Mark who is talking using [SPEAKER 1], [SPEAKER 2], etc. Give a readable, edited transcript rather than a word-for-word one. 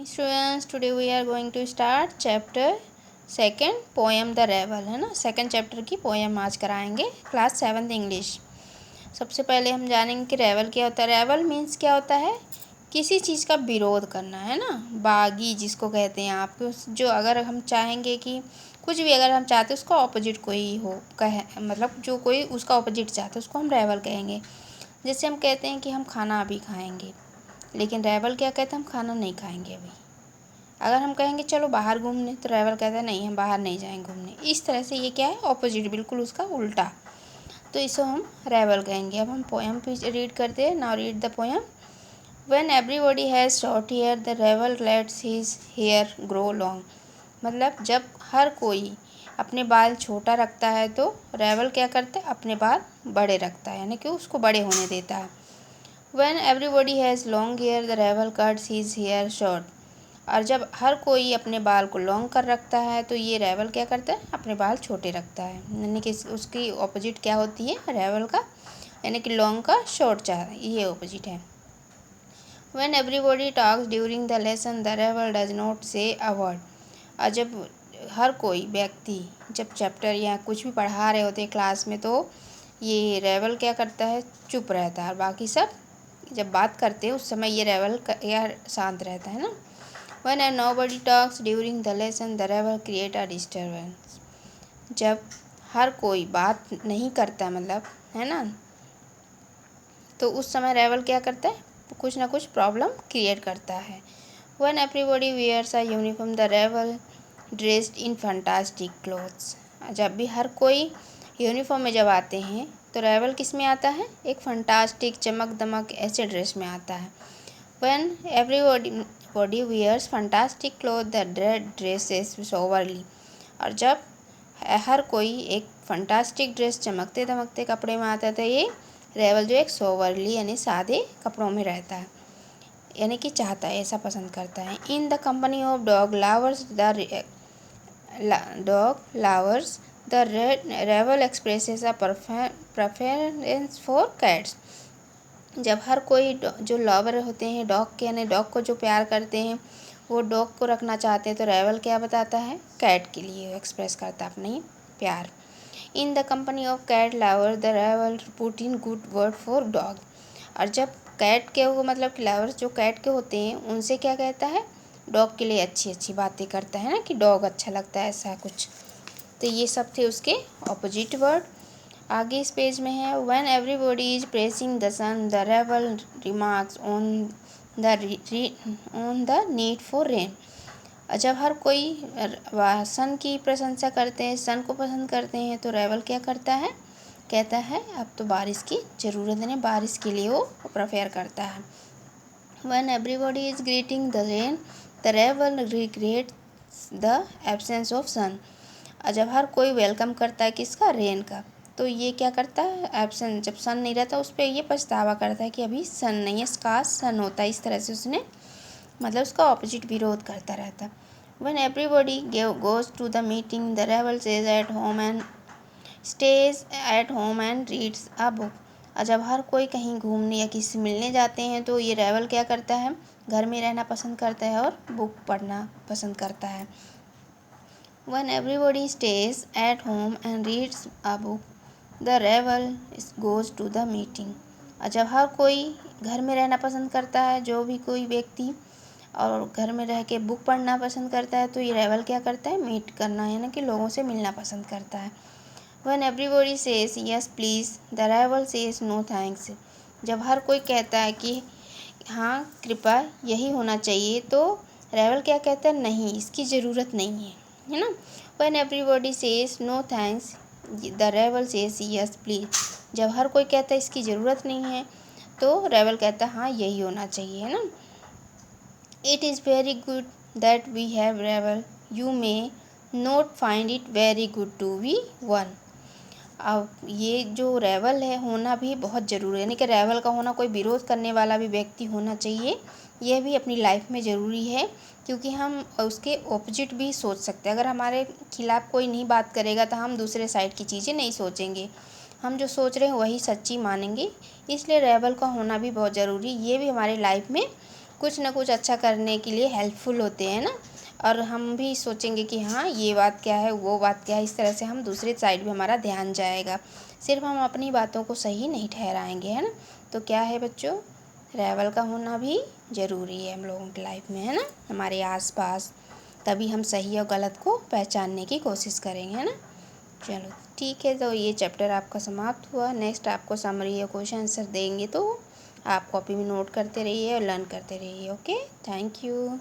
[SPEAKER 1] Students, today we are going to start chapter second poem the रेवल, है ना। Second chapter की poem आज कराएंगे, क्लास 7th इंग्लिश। सबसे पहले हम जानेंगे कि रेवल क्या होता है। रेवल मीन्स क्या होता है, किसी चीज़ का विरोध करना, है ना। बागी जिसको कहते हैं आप, जो अगर हम चाहेंगे कि कुछ भी अगर हम चाहते हैं उसका ऑपोजिट कोई हो, कहे मतलब जो कोई उसका ऑपोजिट चाहते हैं उसको हम रेवल कहेंगे। जैसे हम कहते हैं कि हम खाना अभी खाएंगे, लेकिन रेवल क्या कहते हैं, हम खाना नहीं खाएंगे अभी। अगर हम कहेंगे चलो बाहर घूमने, तो रेवल कहता है नहीं, हम बाहर नहीं जाएंगे घूमने। इस तरह से ये क्या है, ऑपोजिट, बिल्कुल उसका उल्टा, तो इसे हम रेवल कहेंगे। अब हम पोएम पे रीड करते हैं। Now read the poem. When everybody has short hair the रेवल lets his hair grow long. मतलब जब हर कोई अपने बाल छोटा रखता है तो रेवल क्या करता है, अपने बाल बड़े रखता है, यानी कि उसको बड़े होने देता है। When everybody has long hair, the rebel cuts his hair short. और जब हर कोई अपने बाल को लॉन्ग कर रखता है तो ये रेवल क्या करता है, अपने बाल छोटे रखता है। यानी कि उसकी ऑपोजिट क्या होती है रेवल का, यानी कि लॉन्ग का शॉर्ट चाह, ये ऑपोजिट है। When everybody talks during the lesson, the rebel does not say a word. और जब हर कोई व्यक्ति जब चैप्टर या कुछ भी पढ़ा रहे होते हैं क्लास में, तो ये रेवल क्या करता है, चुप रहता है। और बाकी सब जब बात करते हैं उस समय ये रेवल या शांत रहता है ना। When nobody talks during the lesson, the rebel create a disturbance. जब हर कोई बात नहीं करता, मतलब है ना, तो उस समय रेवल क्या करता है, कुछ ना कुछ प्रॉब्लम क्रिएट करता है। When everybody wears a uniform, the rebel dressed in fantastic clothes. जब भी हर कोई यूनिफॉर्म में जब आते हैं तो रेवल किस में आता है, एक फंटास्टिक, चमक दमक ऐसे ड्रेस में आता है। When everybody wears fantastic clothes, the red dresses soberly. और जब हर कोई एक फंटास्टिक ड्रेस, चमकते दमकते कपड़े में आता है, तो ये रेवल जो एक सोवरली यानी सादे कपड़ों में रहता है, यानी कि चाहता है, ऐसा पसंद करता है। In the company of dog lovers the रेवल expresses a preference for cats. जब हर कोई जो लवर होते हैं डॉग के, यानी डॉग को जो प्यार करते हैं, वो डॉग को रखना चाहते हैं, तो रेवल क्या बताता है, कैट के लिए एक्सप्रेस करता है अपनी प्यार। In the company of cat lover the रेवल put in good word for dog. और जब कैट के वो मतलब कि लवर्स जो कैट के होते हैं उनसे क्या कहता है, डॉग के लिए अच्छी अच्छी बातें करता है ना, कि डॉग अच्छा लगता है, ऐसा कुछ। तो ये सब थे उसके ऑपोजिट वर्ड। आगे इस पेज में है, when everybody is praising the sun the रेवल remarks on the need for rain. जब हर कोई सन की प्रशंसा करते हैं, सन को पसंद करते हैं, तो रेवल क्या करता है, कहता है अब तो बारिश की ज़रूरत है, बारिश के लिए वो प्रेफर करता है। When everybody is greeting the rain the रेवल regrets the absence of sun. जब हर कोई वेलकम करता है किसका, रेन का, तो ये क्या करता है, एब्सेंस, जब सन नहीं रहता उस पर ये पछतावा करता है कि अभी सन नहीं है, काश सन होता है। इस तरह से उसने मतलब उसका ऑपोजिट विरोध करता रहता। When everybody goes to the meeting, the rebel stays at home and reads a book. और जब हर कोई कहीं घूमने या किसी से मिलने जाते हैं तो ये रेवल क्या करता है, घर में रहना पसंद करता है और बुक पढ़ना पसंद करता है। When everybody stays at home and reads a book, the rebel goes to the meeting. और जब हर कोई घर में रहना पसंद करता है, जो भी कोई व्यक्ति, और घर में रह के बुक पढ़ना पसंद करता है, तो ये रेवल क्या करता है, मीट करना, यानी कि लोगों से मिलना पसंद करता है। When everybody says yes please, the rebel says no thanks. जब हर कोई कहता है कि हाँ कृपया यही होना चाहिए, तो रेवल क्या कहता है, नहीं इसकी ज़रूरत नहीं है ना। When everybody says no thanks, the rebel says yes please. जब हर कोई कहता है इसकी ज़रूरत नहीं है, तो रेवल कहता है हाँ यही होना चाहिए, है ना। It is very good that we have rebel. You may not find it very good to be one. अब ये जो रेवल है होना भी बहुत ज़रूरी है, यानी कि रेवल का होना, कोई विरोध करने वाला भी व्यक्ति होना चाहिए, यह भी अपनी लाइफ में ज़रूरी है, क्योंकि हम उसके ऑपोजिट भी सोच सकते हैं। अगर हमारे खिलाफ़ कोई नहीं बात करेगा तो हम दूसरे साइड की चीज़ें नहीं सोचेंगे, हम जो सोच रहे हैं वही सच्ची मानेंगे। इसलिए रेवल का होना भी बहुत ज़रूरी, ये भी हमारे लाइफ में कुछ ना कुछ अच्छा करने के लिए हेल्पफुल होते हैं ना। और हम भी सोचेंगे कि हाँ ये बात क्या है, वो बात क्या है, इस तरह से हम दूसरे साइड भी हमारा ध्यान जाएगा। सिर्फ हम अपनी बातों को सही नहीं ठहराएंगे, है ना। तो क्या है बच्चों, रेवल का होना भी ज़रूरी है हम लोगों की लाइफ में, है ना, हमारे आसपास। तभी हम सही और गलत को पहचानने की कोशिश करेंगे, है ना। चलो ठीक है, तो ये चैप्टर आपका समाप्त हुआ। नेक्स्ट आपको समरी या क्वेश्चन आंसर देंगे, तो आप कॉपी में नोट करते रहिए और लर्न करते रहिए। Okay, thank you.